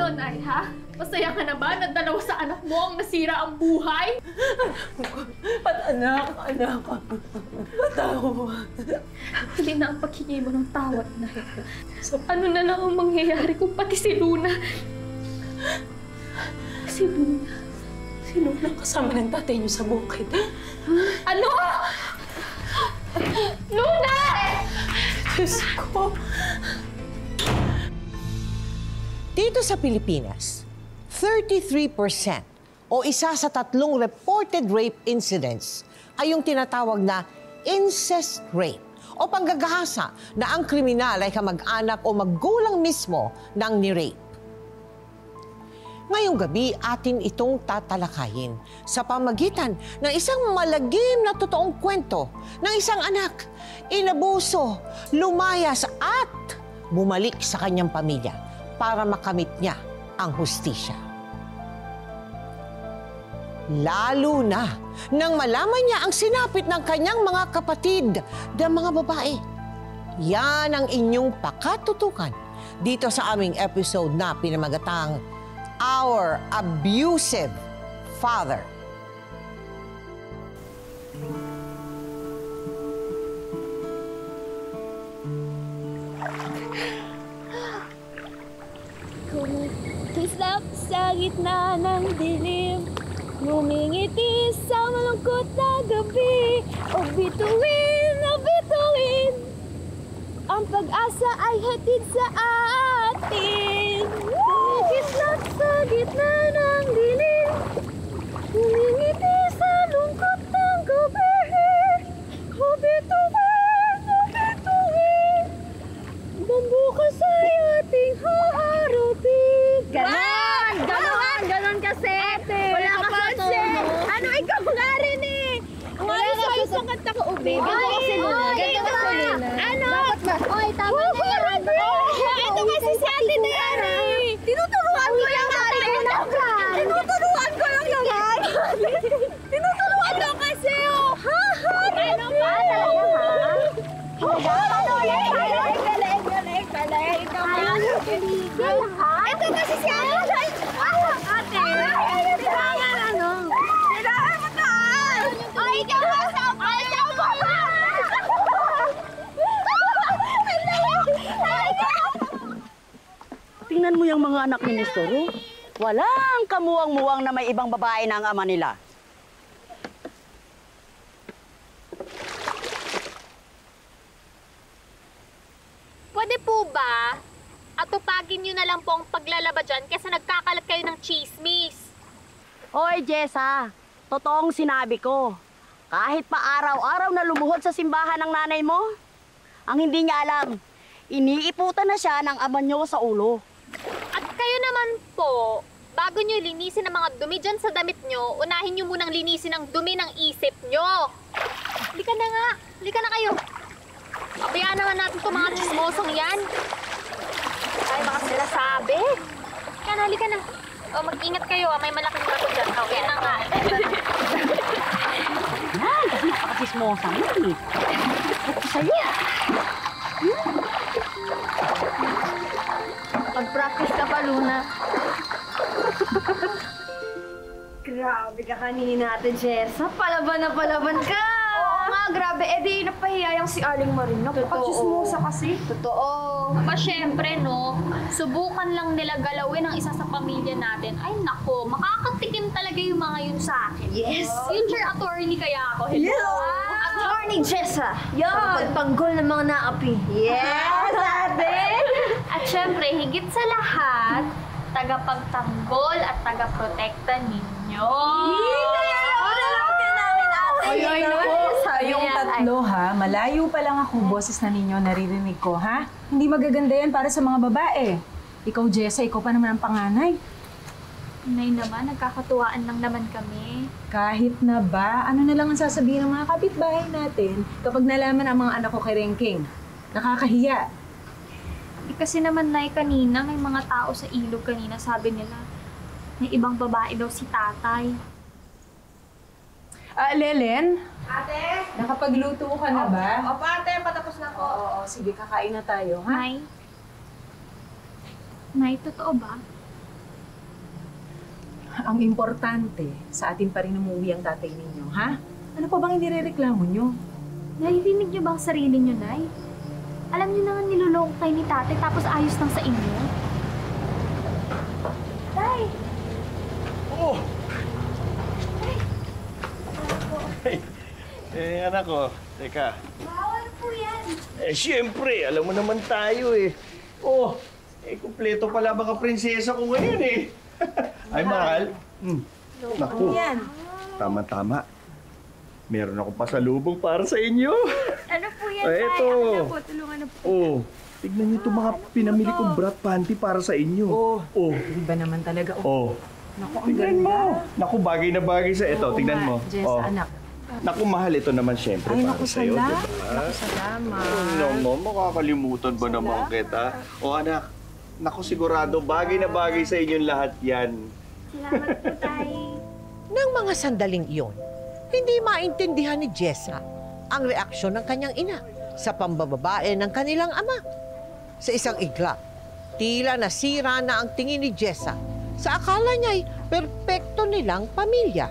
Ano, Nay, ha? Masaya ka na ba na dalawa sa anak mo ang nasira ang buhay? Anak. Patawa. Huli na ang paghingi mo ng tawad, Nay. Ano na lang ang mangyayari kung pati si Luna? Si Luna Kasama ng tatay niyo sa bukid. Ano? Luna! Diyos ko. Dito sa Pilipinas, 33% o isa sa 3 reported rape incidents ay yung tinatawag na incest rape o panggagahasa na ang kriminal ay kamag-anak o magulang mismo ng ni-rape. Ngayong gabi, atin itong tatalakayin sa pamagitan ng isang malagim na totoong kwento ng isang anak, inabuso, lumayas at bumalik sa kanyang pamilya para makamit niya ang hustisya. Lalo na nang malaman niya ang sinapit ng kanyang mga kapatid na mga babae. Yan ang inyong pakatutukan dito sa aming episode na pinamagatang Our Abusive Father. Kislap sa gitna ng dilim, ngumingiti sa malungkot na gabi. O bituin, ang pag-asa ay hatid sa atin. Kislap sa gitna ng dilim, ngumingiti sa lungkot ng gabi. O bituin, bukas ay ating haharapin. Ganon kasi. Wala ka pansin. Ano, ikaw nga rin eh. Ang ayos sa isang kanta ko, Ube. Ganda kasi Luna. Ganda kasi Luna. Ano? Oy, tama na yan. Ito kasi si ate na yan eh. Tinuturuan ko lang ate. Tinuturuan ko lang naman. Tinuturuan ko kasi oh. Ano ba? Talaga ha? Ito kasi si ate. Ate, kailangan ano? Kailangan mo taas! Ay, ikaw ba sa ikaw ba? Tingnan mo yung mga anak ni Mistoro. Walang kamuwang-muwang na may ibang babae na ang ama nila. Pwede po ba? Atupagin nyo na lang po ang paglalaba dyan kaysa nagkakalat kayo ng chismis. Hoy, Jessa, totoong sinabi ko. Kahit pa araw-araw na lumuhod sa simbahan ng nanay mo, ang hindi niya alam, iniiputan na siya ng ama niyo sa ulo. At kayo naman po, bago nyo linisin ang mga dumi dyan sa damit nyo, unahin nyo munang linisin ang dumi ng isip nyo. Halika na nga, halika na kayo. Pabayaan naman natin itong mga chismosong yan. Ay, baka sila sabi. Halika na. O, mag-ingat kayo, may malaking bato dyan. Okay na nga. Yan, kasi napakasismosa mo eh. Ito sa'yo. Mag-practice ka pa, Luna. Grabe ka kanina, Ate Jessa. Palaban na palaban ka! Oo nga, grabe. Eh di, napahiyayang si Aling Marin. Napakachismosa kasi. Totoo. Aba, syempre, no? Subukan lang nila galawin ang isa sa pamilya natin. Ay, nako, makakatikim talaga yung mga yun sa akin. Yes! Future attorney kaya ako. Hello! Attorney Jessa! Yan! Pagtanggol ng mga naapi. Yes, ate! At syempre, higit sa lahat, tagapagtanggol at tagaprotekta ninyo. Ay, naku, sayong tatlo ha. Malayo pa lang akong boses na ninyo naririnig ko, ha? Hindi magaganda yan para sa mga babae. Ikaw, Jessa, ikaw pa naman ang panganay. Nay naman, nagkakatuwaan lang naman kami. Kahit na ba, ano na lang ang sasabihin ng mga kapitbahay natin kapag nalaman ang mga anak ko kay Rengking? Nakakahiya. Eh, kasi naman, Nay, kanina may mga tao sa ilog kanina, sabi nila, may ibang babae daw si tatay. Lelen? Ate? Nakapagluto ka na ba? Opo, ate. Patapos na po. Oo, sige, kakain na tayo, ha? Nay? Nay, totoo ba? ang importante, sa atin pa rin umuwi ang tatay ninyo, ha? Ano pa bang inirereklamo nyo? Naririnig niyo ba ang sarili niyo, Nay? Alam niyo naman niloloko kayo ni tatay tapos ayos lang sa inyo. Tay! Oh! Anak ko, teka. Bawal po yan! Siyempre, alam mo naman tayo eh. Oh, kumpleto pala baka prinsesa ko ngayon eh. Ay, mahal. Naku, tama-tama. Meron akong pasalubong para sa inyo. Ano po yan, Tay? Tay? Eto. Ako na po, tulungan na po. Oh, tignan niyo itong mga pinamili kong brat panty para sa inyo. Oh. Iba naman talaga. Oh. Naku, ang Tignan ganda. mo. Naku, bagay na bagay sa ito. Oo Tignan nga, mo. Jess, Oh. anak. Naku, mahal. Ito naman siyempre Ay, para naku, sa'yo. salamat. Diba? Naku, salamat. No, makakalimutan ba naman kita? O anak, naku sigurado, bagay na bagay sa inyong lahat yan. Salamat po, Tay. Nang mga sandaling iyon, hindi maintindihan ni Jessa ang reaksyon ng kanyang ina sa pambababae ng kanilang ama. Sa isang iglap, tila nasira na ang tingin ni Jessa sa akala niya'y perpekto nilang pamilya.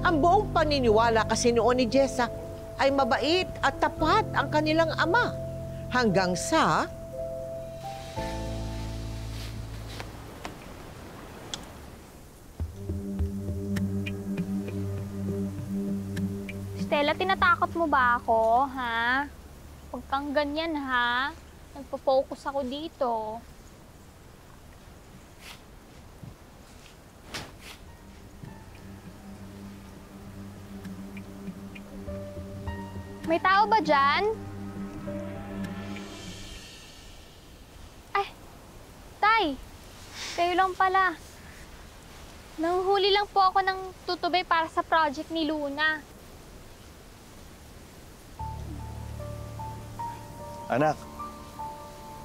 Ang buong paniniwala kasi noon ni Jessa ay mabait at tapat ang kanilang ama. Hanggang sa... Stella, tinatakot mo ba ako, ha? Huwag kang ganyan, ha? Nagpo-focus ako dito. May tao ba dyan? Ay, Tay! Kayo lang pala. Nanghuli lang po ako ng tutubay para sa project ni Luna. Anak,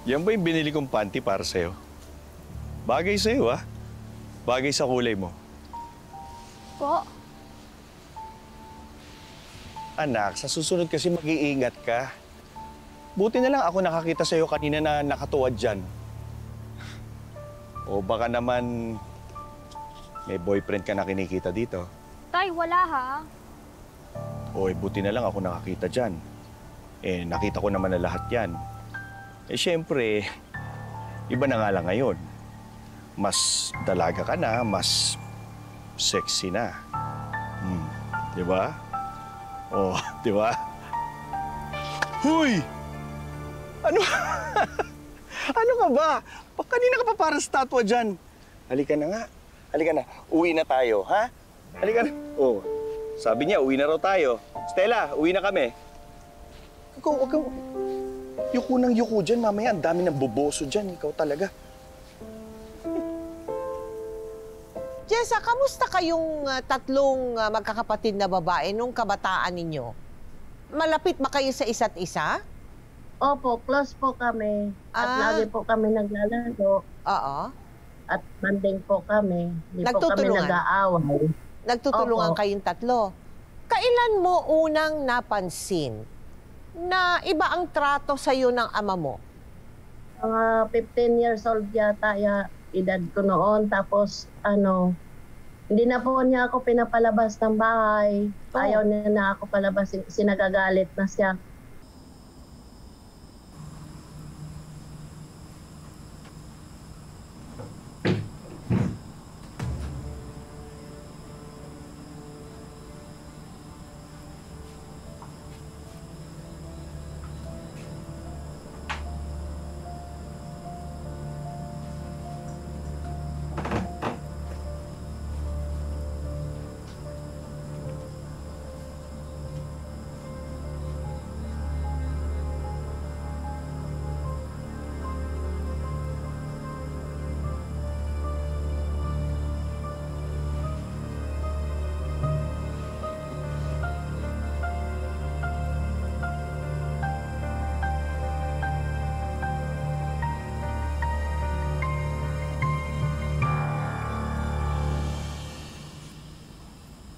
yan ba yung binili kong panty para sa'yo? Bagay sa'yo, ah. Bagay sa kulay mo. Po, Anak, sa susunod kasi mag-iingat ka. Buti na lang ako nakakita sa'yo kanina na nakatuwad dyan. O baka naman may boyfriend ka na kinikita dito. Tay, wala ha. O buti na lang ako nakakita dyan. Nakita ko naman na lahat yan. Siyempre, iba na nga lang ngayon. Mas dalaga ka na, mas sexy na. Di ba? Oh, di ba? Huy! Ano? Ano ka ba? Kanina ka pa parang statwa dyan. Halika na nga. Halika na. Uwi na tayo, ha? Halika na. Oh, sabi niya, uwi na raw tayo. Stella, uwi na kami. Ikaw, yuko ng yuko dyan. Mamaya, ang dami ng boboso dyan. Ikaw talaga. Jessa, kamusta kayong tatlong magkakapatid na babae nung kabataan ninyo? Malapit ba kayo sa isa't isa? Opo, close po kami. At Ah. lagi po kami naglalaro. Oo. At banding po kami. Hindi po kami Nagtutulungan? nag-aaway. Nagtutulungan Opo. kayong tatlo. Kailan mo unang napansin na iba ang trato sa'yo ng ama mo? Mga 15 years old yata edad ko noon. Tapos, hindi na po niya ako pinapalabas ng bahay. Oh. Ayaw niya na ako palabas. Sinagagalit na siya.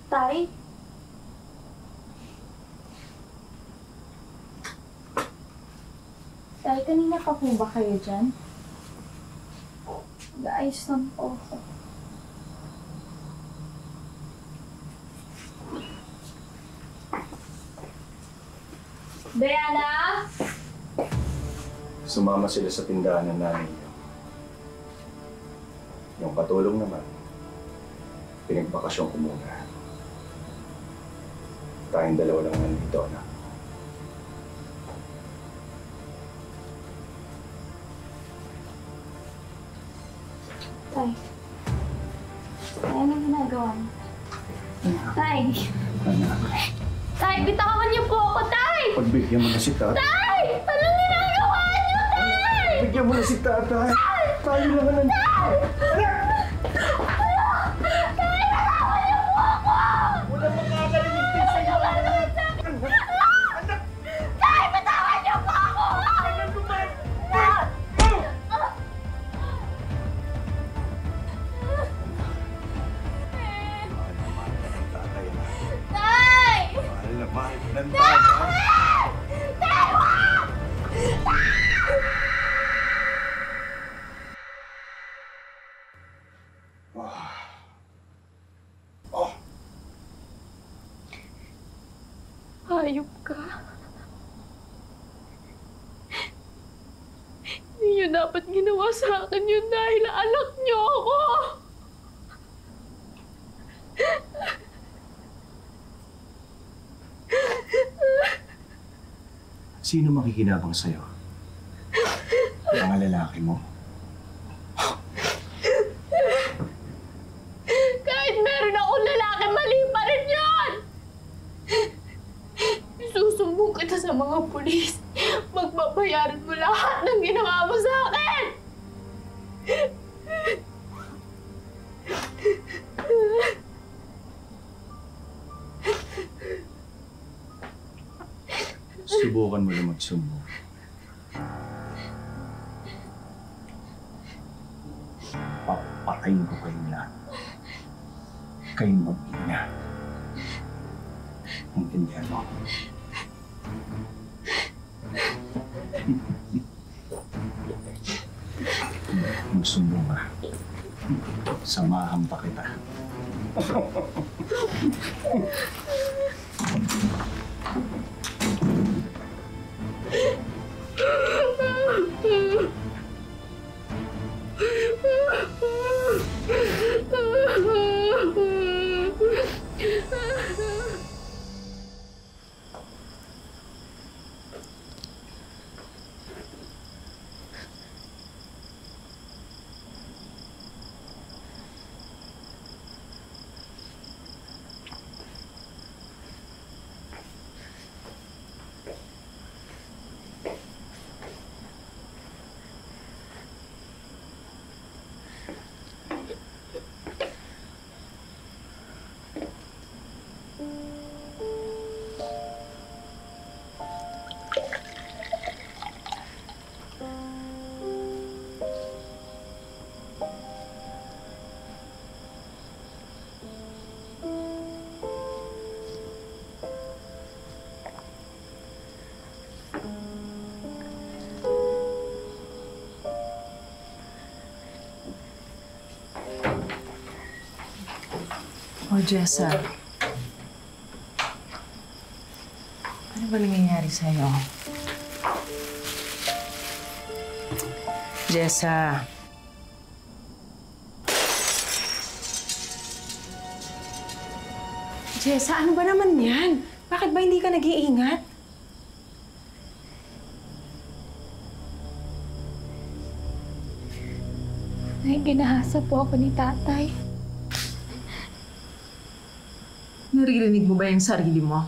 Tay? Tay, kanina pa po ba kayo dyan? Nag-ayos lang po ako. Diana? Sumama sila sa tindahan ng nanay niyo. Yung katulong naman, pinagbakasyon ko muna. Tayong dalawa lang nandito, anak. Tay. Tay, anong ginagawa mo? Tay! Anak, Tay, bitawan niyo po ako, Tay! pagbigyan mo na si tatay. Tay! Anong ginagawa niyo, Tay? Bigyan mo na si tatay. Tayo lang ang nandito. Mahal ka ng tatay. Hayop ka. Hindi niyo dapat ginawa sa akin yun dahil anak niyo ako. Sino makikinabang sa'yo? Mga lalaki mo. Kahit meron akong lalaki, mali pa rin yun! Isusumbong kita sa mga pulis. Magbabayaran mo lahat ng ginawa mo sa akin! Subukan mo na magsumbong. Papatayin ko kayong lahat. Kayong mag-ina. Intindihan mo. Magsumbong ka. Samahan pa kita. Oh, Jessa. Ano ba nangyayari sa'yo? Jessa. Jessa, ano ba naman yan? Bakit ba hindi ka nag-iingat? Ay, ginahasa po ako ni tatay. Naririnig mo ba yung sarili mo?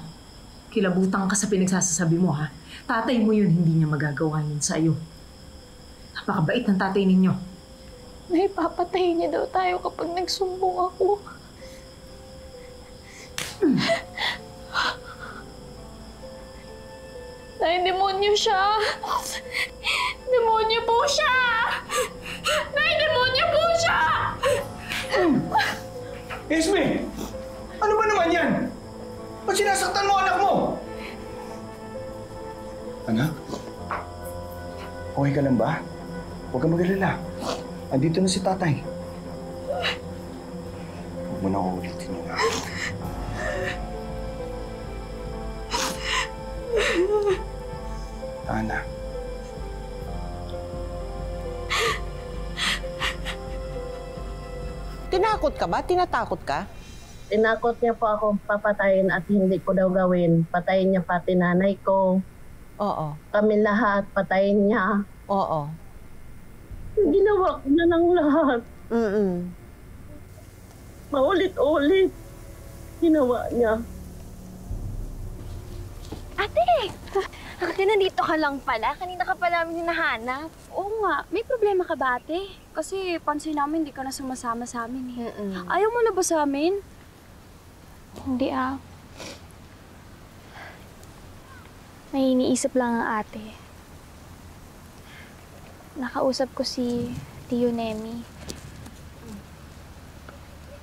Kilabutan ka sa pinagsasasabi mo, ha? Tatay mo yun, hindi niya magagawa yun sa'yo. Napakabait ng tatay ninyo. Nay, papatayin niya daw tayo kapag nagsumbong ako. Nay, demonyo siya! Demonyo po siya! Nay, demonyo po siya! Esme! Ano ba naman yan? Ba't sinasaktan mo anak mo? Anak? Okay ka lang ba? Huwag kang mag-alala. Andito na si tatay. Huwag mo na uulitin yung akin. Ana. Tinakot ka ba? Tinatakot ka? Tinakot niya po akong papatayin at hindi ko daw gawin. Patayin niya pati nanay ko. Oo. Kami lahat, patayin niya. Oo. Ginawa ko na ng lahat. Mm-mm. Maulit-ulit. Ginawa niya. Ate! Ate, nandito ka lang pala. Kanina ka pa namin hinahanap. Oo nga, may problema ka ba, ate? Kasi pansin namin hindi ka na sumasama sa amin eh. Ayaw mo na ba sa amin? Hindi May iniisip lang ang ate. Nakausap ko si Tio Nemi.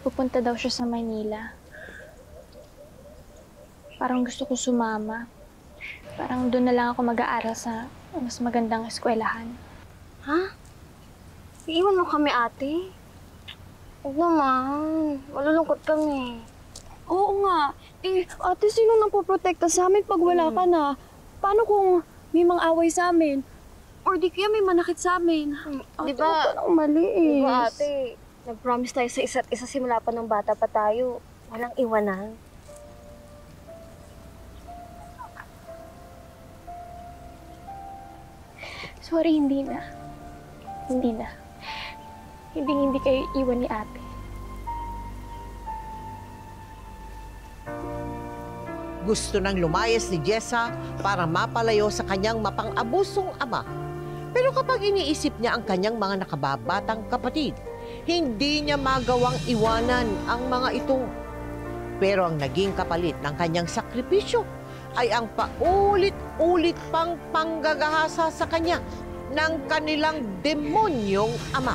Pupunta daw siya sa Manila. Parang gusto ko sumama. Parang doon na lang ako mag-aaral sa mas magandang eskwelahan. Ha? Iiwan mo kami, ate? Huwag naman. Malulungkot kami. Oo nga. Eh, ate, sino nang poprotekta sa amin pag wala ka na? Paano kung may mang-away sa amin? Or di kaya may manakit sa amin? Ate, Diba- huwag ka nang maliis. Diba, ate? Nag-promise tayo sa isa't isa simula pa ng bata pa tayo. Walang iwanan. Sorry, hindi na. Hindi na. Hindi kayo iwan ni ate. Gusto nang lumayas ni Jessa para mapalayo sa kanyang mapang-abusong ama. Pero kapag iniisip niya ang kanyang mga nakababatang kapatid, hindi niya magawang iwanan ang mga itong. Pero ang naging kapalit ng kanyang sakripisyo ay ang paulit-ulit pang panggagahasa sa kanya ng kanilang demonyong ama.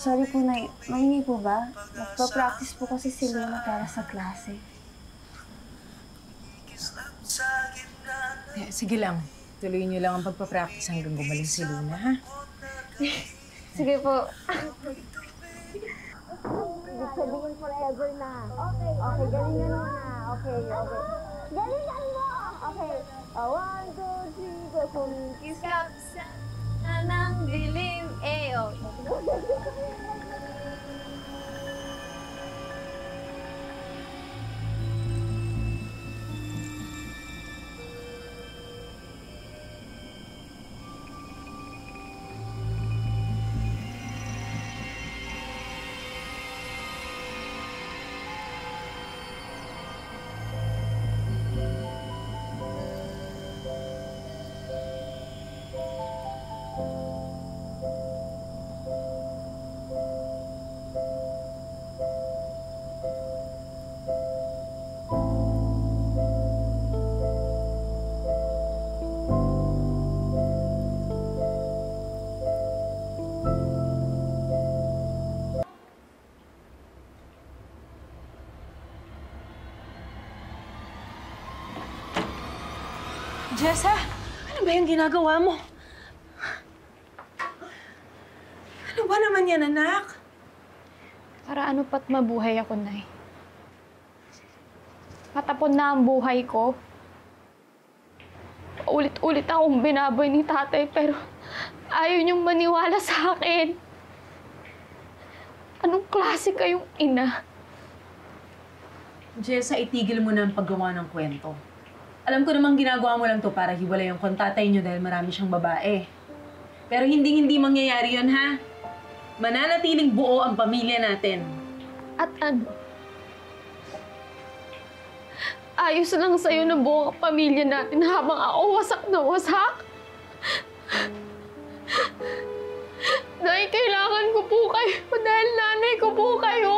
Sorry po, Nay. Mahingi po ba? Nagpa-practice po kasi si Luna para sa klase. Sige lang. Tuloy niyo lang ang pagpapractice hanggang gumaling si Luna, ha? Sige po. Sabihin forever na. Okay, galingan mo na. Okay. Galingan mo! Okay. 1, 2, 3, go. Kumikis ka sa ng dilim. Jessa, ano ba yung ginagawa mo? Ano ba naman yan, anak? Para ano pat mabuhay ako, Nay? Patapon na ang buhay ko. Ulit-ulit akong binaboy ni tatay pero ayaw niyong maniwala sa akin. Anong klase kayong ina? Jessa, itigil mo na ang paggawa ng kwento. Alam ko namang ginagawa mo lang to para hiwalay yung kontatay niyo dahil marami siyang babae. Pero hindi mangyayari yun, ha? Mananatiling buo ang pamilya natin. At ano? Ayos lang sa'yo na buo ang pamilya natin habang ako wasak na wasak? Nay, kailangan ko po kayo dahil nanay ko po kayo.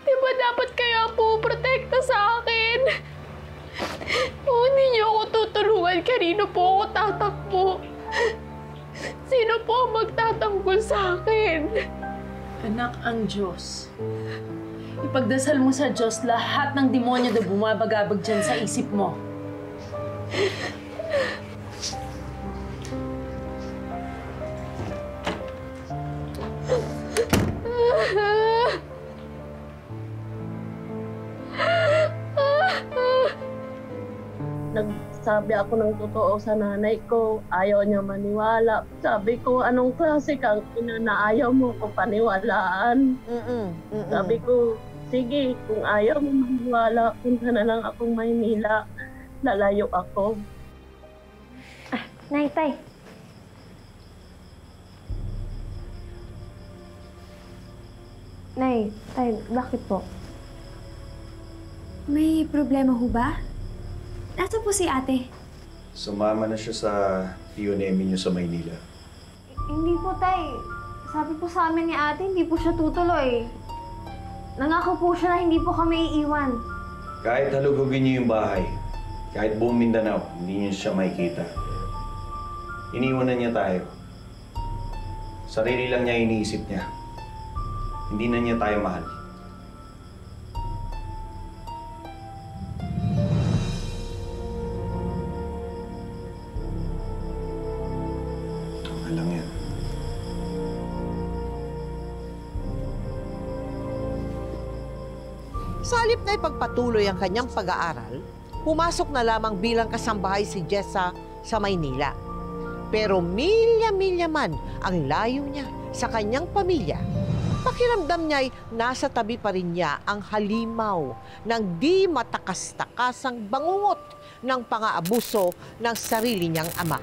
Diba dapat kaya po protekta sa akin? Kung hindi niyo ako tutulungan, kanino po ako tatakbo? Sino po ang magtatanggol sa akin? Anak ang Diyos. Ipagdasal mo sa Diyos lahat ng demonyo na bumabagabag dyan sa isip mo. Nagsabi ako ng totoo sa nanay ko, ayaw niya maniwala. Sabi ko, anong klase kang ina na ayaw mo ko paniwalaan? Sabi ko, sige, kung ayaw mo maniwala, punta na lang akong Maynila. Lalayo ako. Nay, Tay. Nay, Tay, bakit po? May problema ho ba? Nasaan po si ate? Sumama na siya sa PUNM niyo sa Maynila. Hindi po, Tay. Sabi po sa amin ni ate, hindi po siya tutuloy. Nangako po siya na hindi po kami iiwan. Kahit halugugin niyo yung bahay, kahit buong Mindanao, hindi niyo siya makikita. Iniwan na niya tayo. Sarili lang niya iniisip niya. Hindi na niya tayo mahal. Lang yan. Sa halip na ipagpatuloy ang kanyang pag-aaral, pumasok na lamang bilang kasambahay si Jessa sa Maynila. Pero milya-milya man ang layo niya sa kanyang pamilya, pakiramdam niya'y nasa tabi pa rin niya ang halimaw ng di matakas-takasang bangungot ng pang-aabuso ng sarili niyang ama.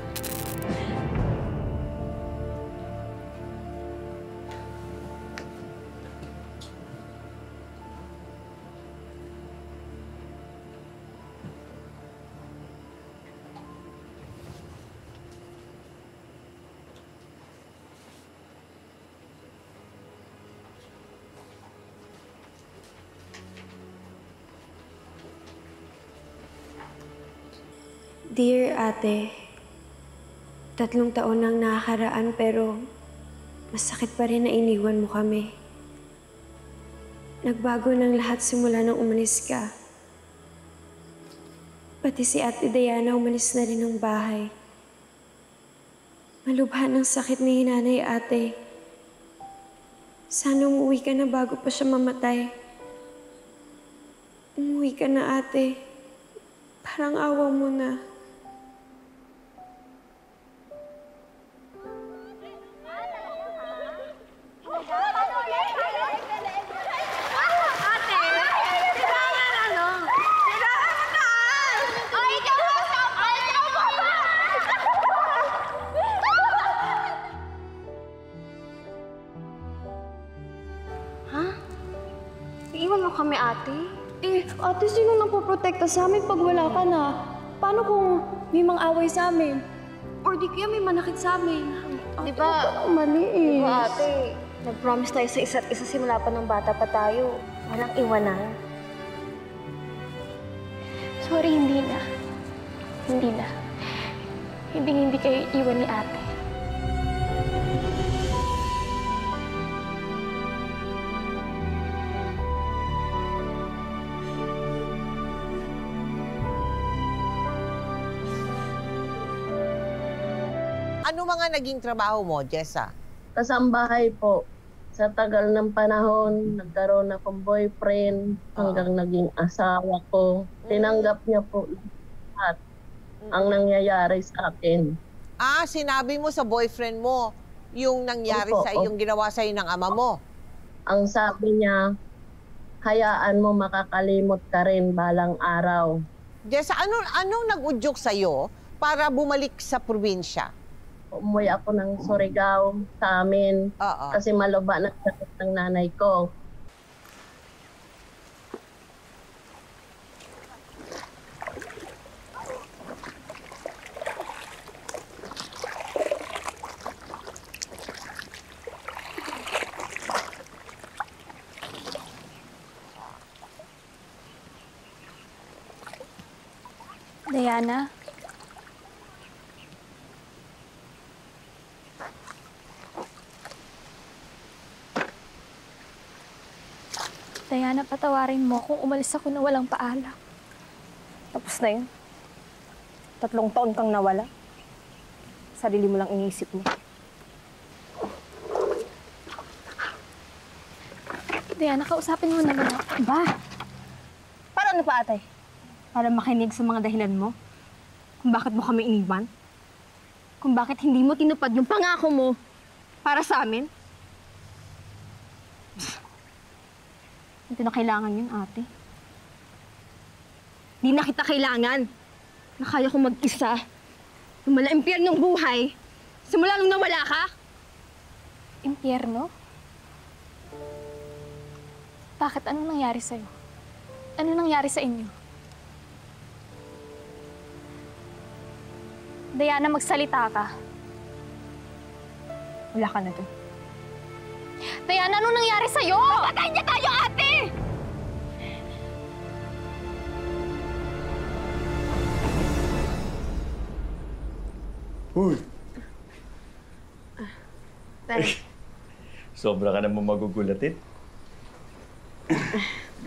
Dear Ate, 3 taon nang nakakaraan pero masakit pa rin na iniwan mo kami. Nagbago ng lahat simula nang umalis ka. Pati si Ate Diana umalis na rin ng bahay. Malubha ng sakit ni Nanay Ate. Sana umuwi ka na bago pa siya mamatay. Umuwi ka na, Ate. Parang awa mo na. Iiwan mo kami, ate? Ate, sino nang poprotekta sa amin pag wala ka na? Paano kung may mang-away sa amin? Or di kaya may manakit sa amin? Di ba? Mali eh. Diba, Ate, nag-promise tayo sa isa't isa simula pa ng bata pa tayo. Walang iwanan. Sorry, hindi na. Hindi na. Hindi kayo iwan ni ate. Ano mga naging trabaho mo, Jessa? Kasambahay po. Sa tagal ng panahon, nagkaroon akong boyfriend hanggang naging asawa ko. Tinanggap niya po lahat ang nangyayari sa akin. Ah, sinabi mo sa boyfriend mo yung nangyari Opo, sa yung ginawa sa ng ama mo. Ang sabi niya, hayaan mo makakalimot ka rin balang araw. Jessa, anong nag-udyok sa'yo para bumalik sa probinsya? Umuwi ako ng Surigao sa amin Oo. kasi malaba na sakit ng nanay ko. Diana? Diana, patawarin mo kung umalis ako na walang paalam. Tapos na yun. 3 taon kang nawala. Sarili mo lang iniisip mo. Diana, kausapin mo naman ako. Ba? Paano pa, atay? Para makinig sa mga dahilan mo? Kung bakit mo kami iniwan? Kung bakit hindi mo tinupad yung pangako mo para sa amin? Hindi na kailangan yun, ate. Di na kita kailangan. Na kaya ko mag-isa. Yung mala impyernong buhay. Simula nung nawala ka. Impyerno? Bakit? Anong nangyari sa'yo? Ano nangyari sa inyo? Diana, magsalita ka. Wala ka na dun. Diana, anong nangyari sa'yo? Patayin niya tayo, ate! Uy! Tay, Sobra ka naman magugulatin.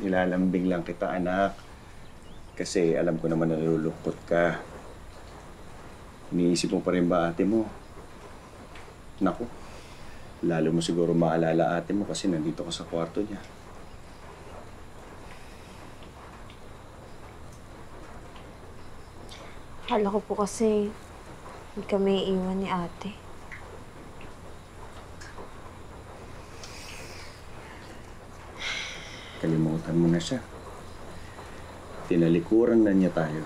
Nilalambing lang kita, anak. Kasi alam ko naman na nalulungkot ka. Iniisip mo pa rin ba ate mo? Naku, lalo mo siguro maalala ate mo kasi nandito ka sa kwarto niya. Akala ko po kasi hindi kami iiwan ni ate. Kalimutan mo na siya. Tinalikuran na niya tayo.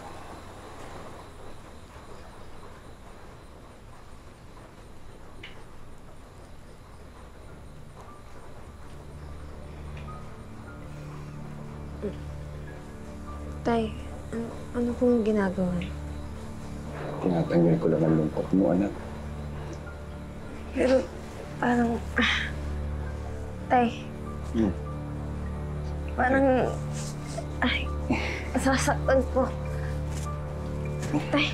Tay, ano pong ginagawa? Tinatanggal ko lang ang lungkot mo, anak. Pero parang... Tay, parang... Ay, sasaktan po. Tay.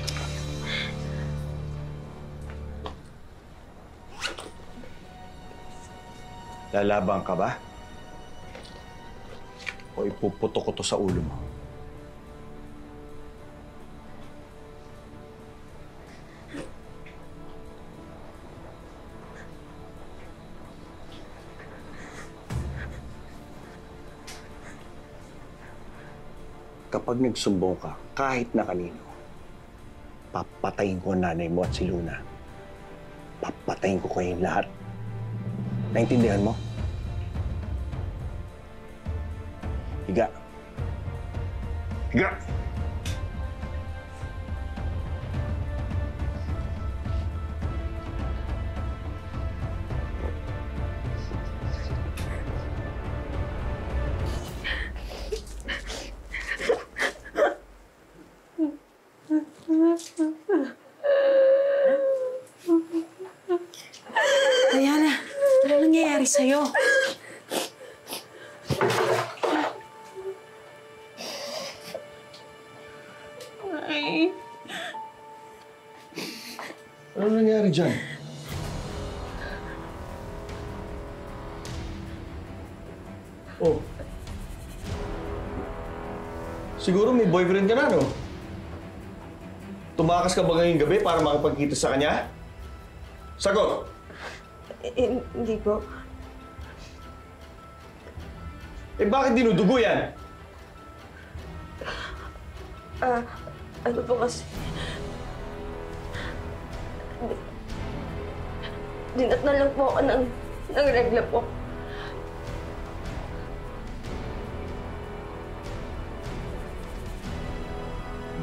Lalabang ka ba? O ipuputo ko to sa ulo mo? Kapag nagsumbong ka, kahit na kanino, papatayin ko ang nanay mo at si Luna. Papatayin ko kayong lahat. Naintindihan mo? Higa. Higa! Diana, ano nangyayari sa'yo? Ano nangyari dyan? Oh. Siguro may boyfriend ka na, no? Tumakas ka ba ngayong gabi para makapagkita sa kanya? Sagot! Hindi po. Eh bakit dinudugo yan? Ano po kasi... Dinat na lang po ako ng regla po.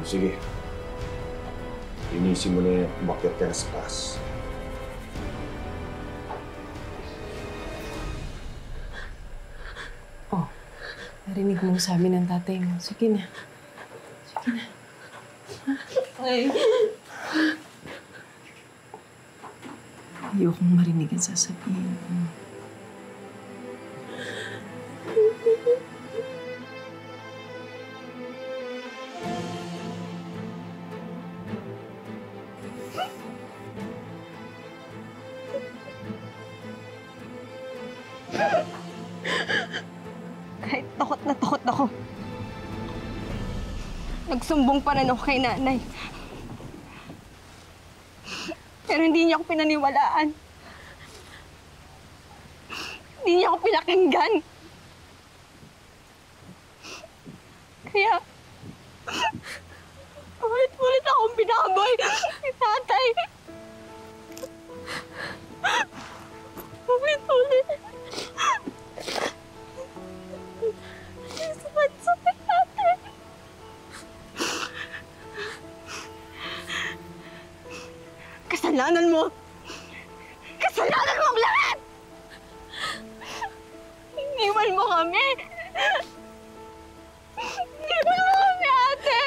Sige. linisin mo na yung umakyat ka na sa taas. Oh, narinig mo sabi ng tatay mo. Sige na. Sige na. Ay. Ayokong marinig ang sasabihin mo. Kahit takot na takot ako. Nagsumbong pa rin ako kay nanay. Pero hindi niya ako pinaniwalaan. Hindi niya ako pinakinggan. Kaya, ulit-ulit akong binaboy ni tatay. Ulit-ulit. Sakit natin. Kasalanan mo! Kasalanan mo ang lahat! Iniwan mo kami! Iniwan mo kami, ate!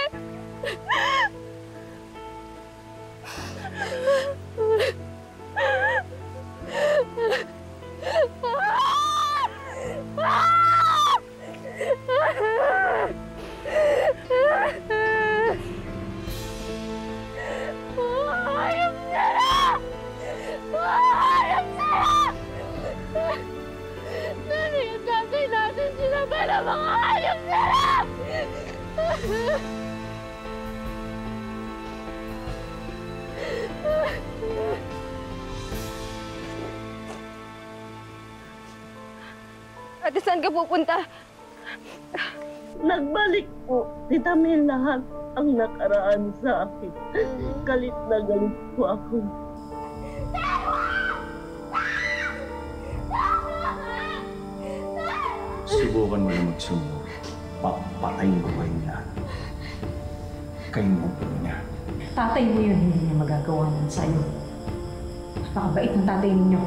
Ate, saan ka pupunta? Nagbalik po, Tita Mel, lahat ang nakaraan sa akin. Galit na galit po ako. Subukan mo na magsumbong. Papatayin ko kayo lahat. Kayo mo po niya. Tatay mo yun, hindi niya magagawa nun sa'yo. Napakabait ng tatay ninyo.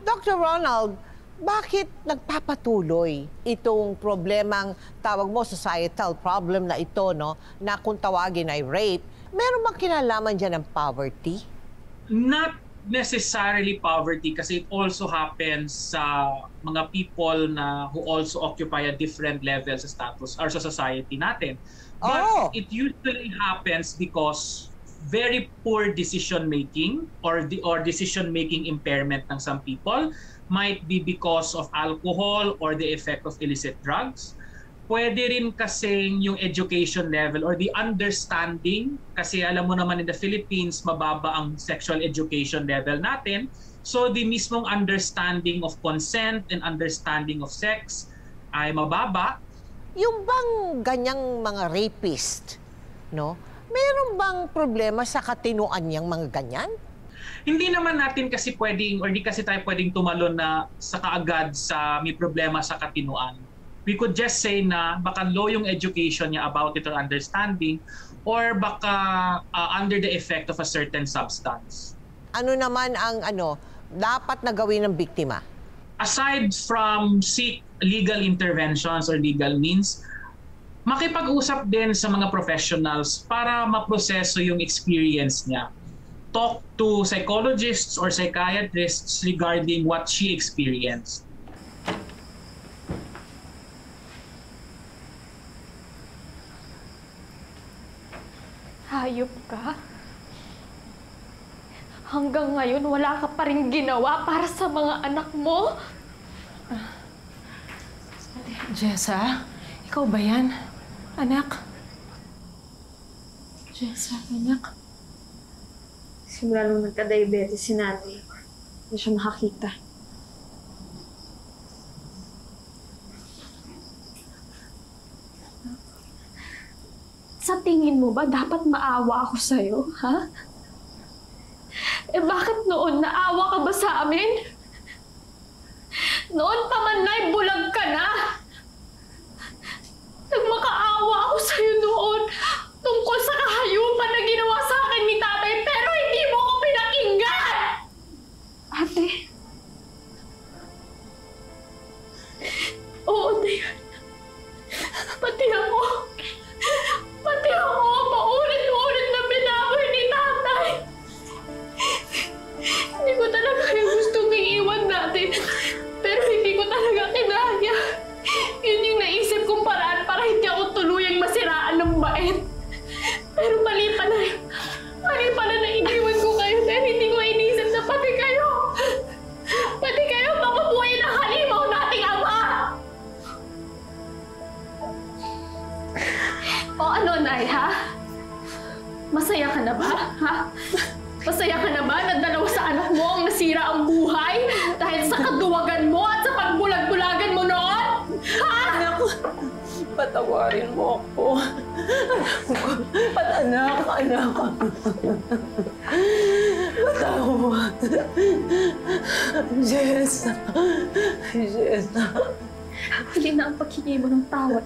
Dr. Ronald, bakit nagpapatuloy itong problemang tawag mo societal problem na ito, no? Na kung tawagin ay rape, meron bang kinalaman dyan ng poverty? Not necessarily poverty kasi it also happens sa mga people na who also occupy a different level sa status or sa society natin. But it usually happens because very poor decision making or decision making impairment ng some people might be because of alcohol or the effect of illicit drugs. Pwede rin kasi yung education level or the understanding, kasi alam mo naman in the Philippines, mababa ang sexual education level natin. So the mismong understanding of consent and understanding of sex ay mababa. Yung bang ganyang mga rapist, no? Meron bang problema sa katinuan niyang mga ganyan? Hindi naman natin kasi pwedeng, or hindi kasi tayo pwedeng tumalon na sa kaagad sa may problema sa katinuan. We could just say na baka low yung education niya about it or understanding, or baka under the effect of a certain substance. Ano naman ang dapat na gawin ng biktima? Aside from seek legal interventions or legal means, makipag-usap din sa mga professionals para maproseso yung experience niya. Talk to psychologists or psychiatrists regarding what she experienced. Hayop ka? Hanggang ngayon, wala ka pa rin ginawa para sa mga anak mo? Jessa, ikaw ba yan? Anak? Jessa, anak? Simula nung nagka-diabetes si nanay, hindi siya makakita. Sa tingin mo ba dapat maawa ako sa'yo, ha? Eh bakit noon naawa ka ba sa amin? Noon pa man na'y bulag ka na! Masaya ka na ba? Ha? Masaya ka na ba na dalawa sa anak mo ang nasira ang buhay dahil sa kaduwagan mo at sa pagbulag-bulagan mo noon? Ha? Anak, patawarin mo ako. Anak. Patawad. Jessa. Huli na ang paghingi mo ng tawad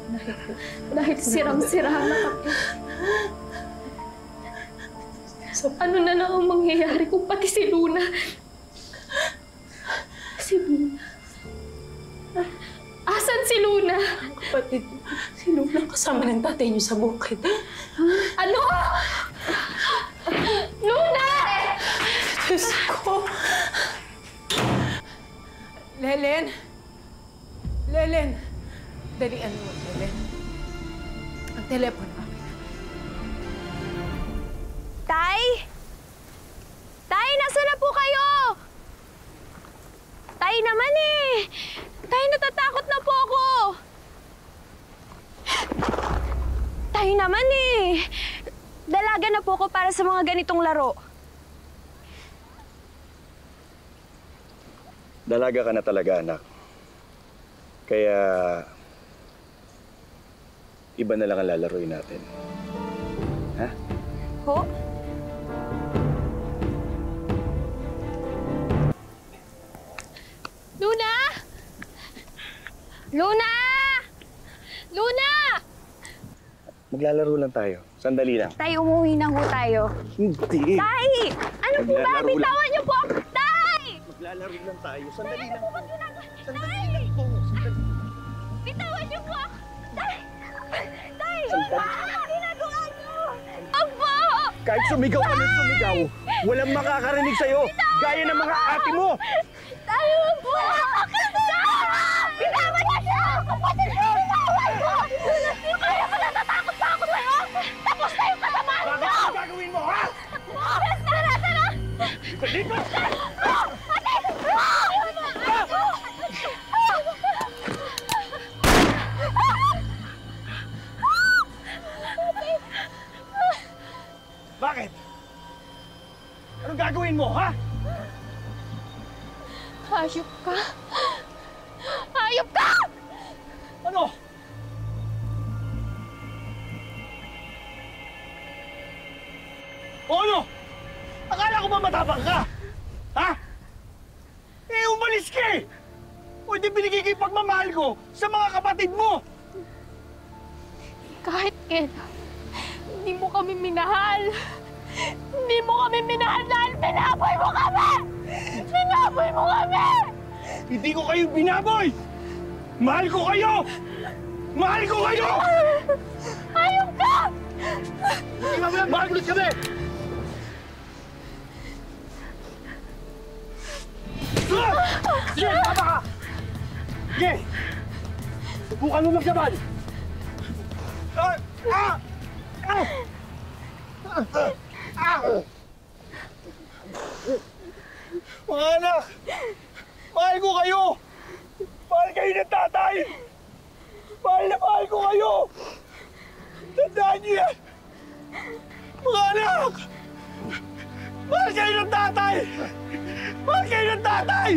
dahil sirang-sira na kami. Ano na lang ang mangyayari kung pati si Luna? Si Luna? Asan si Luna? Kapatid, si Luna kasama ng tatay niyo sa bukid. Ano? Luna! Diyos ko! Lelen! Dalian mo, Lelen. Ang telepono akin. Tay? Tay, nasa na po kayo? Tay naman eh! Tay, natatakot na po ako! Tay naman eh! Dalaga na po ako para sa mga ganitong laro. Dalaga ka na talaga, anak. Kaya, iba na lang ang lalaroin natin. Ha? Ho? Luna! Luna! Luna! Maglalaro lang tayo. Sandali lang. Tay, umuwi na ho tayo. Hindi. Tay! Ano po ba? Maglalaro lang. Bitawan niyo po ako! Tay! Maglalaro lang tayo. Sandali lang. Ano po ba ginagawa? Sandali lang po. Sandali. Bitawan niyo po ako! Tay! Tay! Sandali. Ano ginagawa niyo? Opo! Kahit sumigaw ka ng sumigaw, walang makakarinig sa'yo. Gaya ng mga ate mo. Tay! Opo! Bitawan niyo siya! Kapatid ko! Bitawan mo! Hindi kaya pa natatakot pa ako sa'yo! Tapos na yung kasamaan niyo! Bakit ang gagawin mo, ha? Tara! Dito! Bakit? Anong gagawin mo, ha? Hayop ka! Hayop ka! Ano? O ano? Akala ko ba matapang ka? Ha? Eh, umalis ka eh! O di binigay ko yung pagmamahal ko sa mga kapatid mo! Kahit kailan, hindi mo kami minahal. Hindi mo kami minahal dahil binaboy mo kami! Binaboy mo kami! Hindi ko kayo binaboy! Mahal ko kayo! Mahal ko kayo! Hayop ka! Mahal ko kami! Sige, tama ka! Sige! Subukan mo magsaban! Mga anak! Mahal ko kayo! Mahal kayo ng tatay! Mahal na mahal ko kayo! Tandaan niyo yan! Mga anak! Mahal kayo ng tatay! Mahal kayo ng tatay!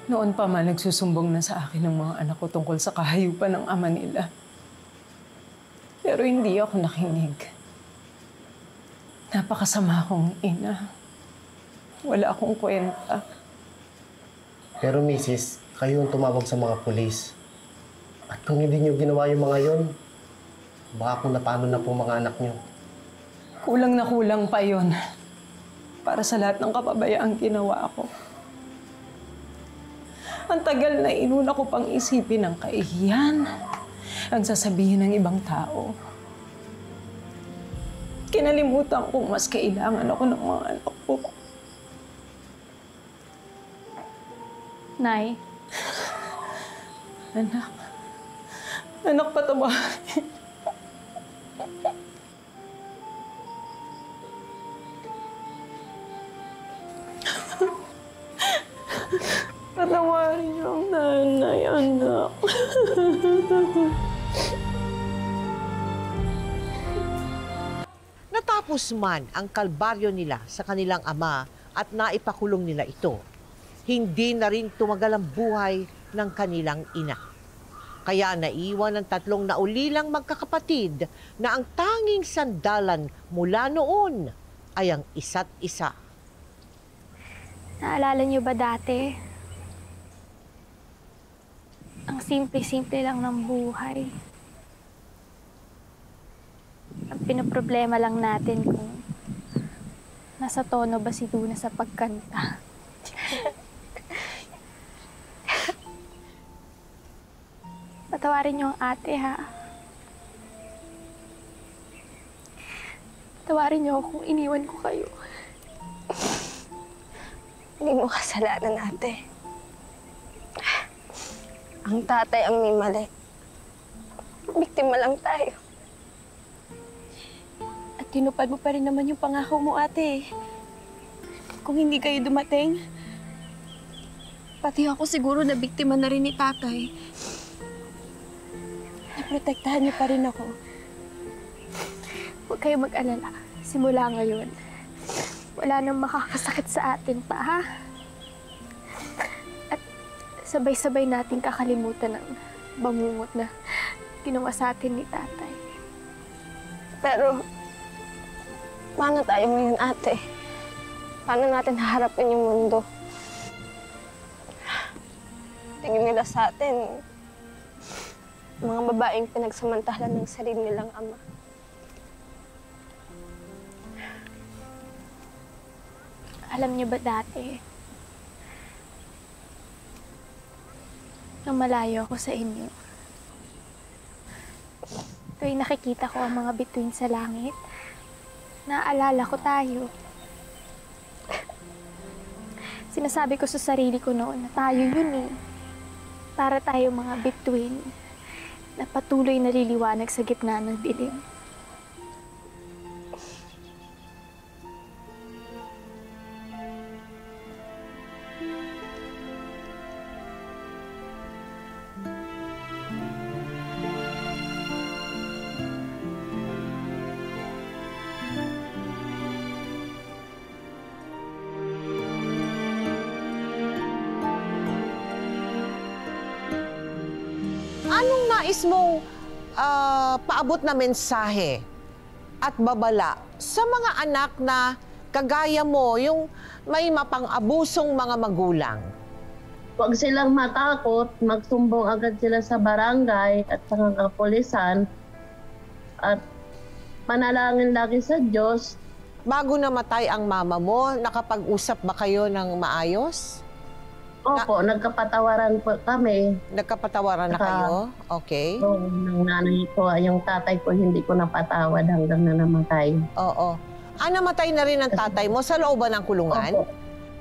Noon pa man, nagsusumbong na sa akin ng mga anak ko tungkol sa kahayupan ng ama nila. Pero hindi ako nakinig. Napakasama akong ina. Wala akong kwenta. Pero misis, kayo ang tumawag sa mga pulis. At kung hindi niyo ginawa yung mga yon, baka kung napano na po mga anak niyo. Kulang na kulang pa yon para sa lahat ng kapabayaang ginawa ko. Ang tagal na inuna ko pang isipin ang kaihiyan, ang sasabihin ng ibang tao. Kinalimutan kong mas kailangan ako ng mga anak ko. Nay. Anak. Anak, patawarin. patawarin niyo ang nanay, anak. Natapos man ang kalbaryo nila sa kanilang ama at naipakulong nila ito, hindi na rin tumagal ang buhay ng kanilang ina. Kaya naiwan ng tatlong naulilang magkakapatid na ang tanging sandalan mula noon ay ang isa't isa. Naalala niyo ba dati? Ang simple-simple lang ng buhay. Ang pinoproblema lang natin kung nasa tono ba si Luna sa pagkanta. Patawarin niyo ang ate, ha? Patawarin niyo ako kung iniwan ko kayo. Hindi mo kasalanan, ate. Ang tatay ang may mali. Biktima lang tayo. At tinupad mo pa rin naman yung pangako mo, ate. Kung hindi kayo dumating, pati ako siguro na biktima na rin ni tatay. Naprotektahan niyo pa rin ako. Huwag kayo mag-alala. Simula ngayon, wala nang makakasakit sa atin pa, ha? At sabay-sabay natin kakalimutan ng bangungot na ginawa sa atin ni tatay. Pero, paano tayo ngayon, ate? Paano natin haharapin yung mundo? Tingin nila sa atin, mga babaeng pinagsamantalan ng sarili nilang ama. Alam niyo ba dati, nang malayo ako sa inyo, tuwing nakikita ko ang mga bituin sa langit, naaalala ko tayo. Sinasabi ko sa sarili ko noon na tayo yun eh. Para tayo mga bituin na patuloy naliliwanag sa gitna ng dilim. Anong nais mong paabot na mensahe at babala sa mga anak na kagaya mo, yung may mapang-abusong mga magulang? Huwag silang matakot, magsumbong agad sila sa barangay at sa kapulisan at manalangin lagi sa Diyos. Bago namatay ang mama mo, nakapag-usap ba kayo ng maayos? Opo, nagkapatawaran po kami. Nagkapatawaran na kayo? Okay. Oo, ng nanay ko, yung tatay ko hindi ko napatawad hanggang na namatay. Oo. Namatay na rin ang tatay mo sa looban ng kulungan? Opo.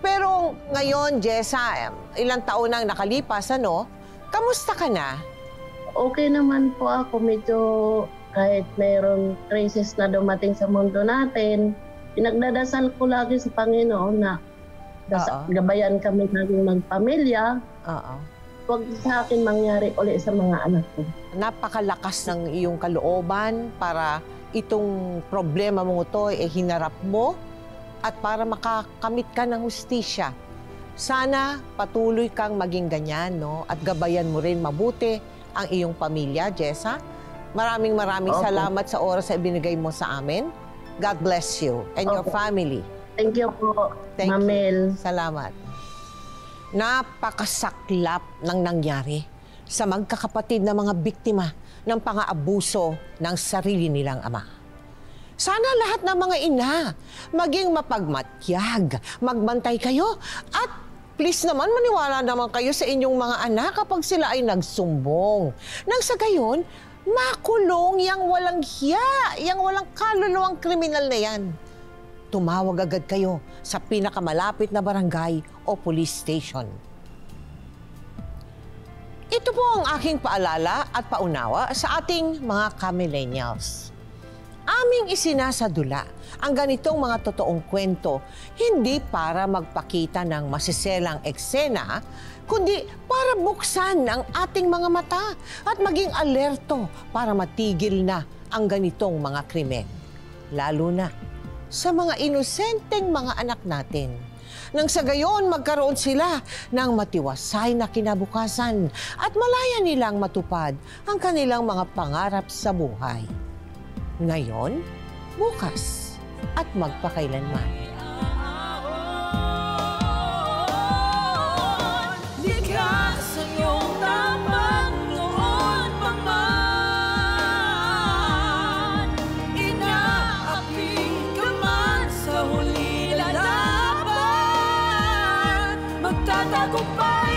Pero ngayon, Jessa, ilang taon nang nakalipas, ano? Kamusta ka na? Okay naman po ako. Medyo kahit mayroong crisis na dumating sa mundo natin, pinagdadasal ko lagi sa Panginoon na gabayan kami naging magpamilya. Huwag sa akin mangyari uli sa mga anak ko. Napakalakas ng iyong kalooban para itong problema mo ito hinarap mo at para makakamit ka ng hustisya. Sana patuloy kang maging ganyan, no? At gabayan mo rin mabuti ang iyong pamilya, Jessa. Maraming salamat sa oras na ibinigay mo sa amin. God bless you and your family. Thank you po, Mamel. Salamat. Napakasaklap ng nangyari sa magkakapatid na mga biktima ng pang-aabuso ng sarili nilang ama. Sana lahat ng mga ina maging mapagmatyag, magbantay kayo at please naman maniwala naman kayo sa inyong mga anak kapag sila ay nagsumbong. Nang sa gayon, makulong yang walang hiya, yang walang kaluluwang kriminal na yan. Tumawag agad kayo sa pinakamalapit na barangay o police station. Ito po ang aking paalala at paunawa sa ating mga ka-millennials. Aming isinasadula ang ganitong mga totoong kwento, hindi para magpakita ng masiselang eksena, kundi para buksan ang ating mga mata at maging alerto para matigil na ang ganitong mga krimen. Lalo na sa mga inosenteng mga anak natin. Nang sa gayon magkaroon sila ng matiwasay na kinabukasan at malaya nilang matupad ang kanilang mga pangarap sa buhay. Ngayon, bukas at magpakailanman. Likas ang iyong tapang noon pa man. Inaapi ka man sa huli lalaban. Magtatagumpay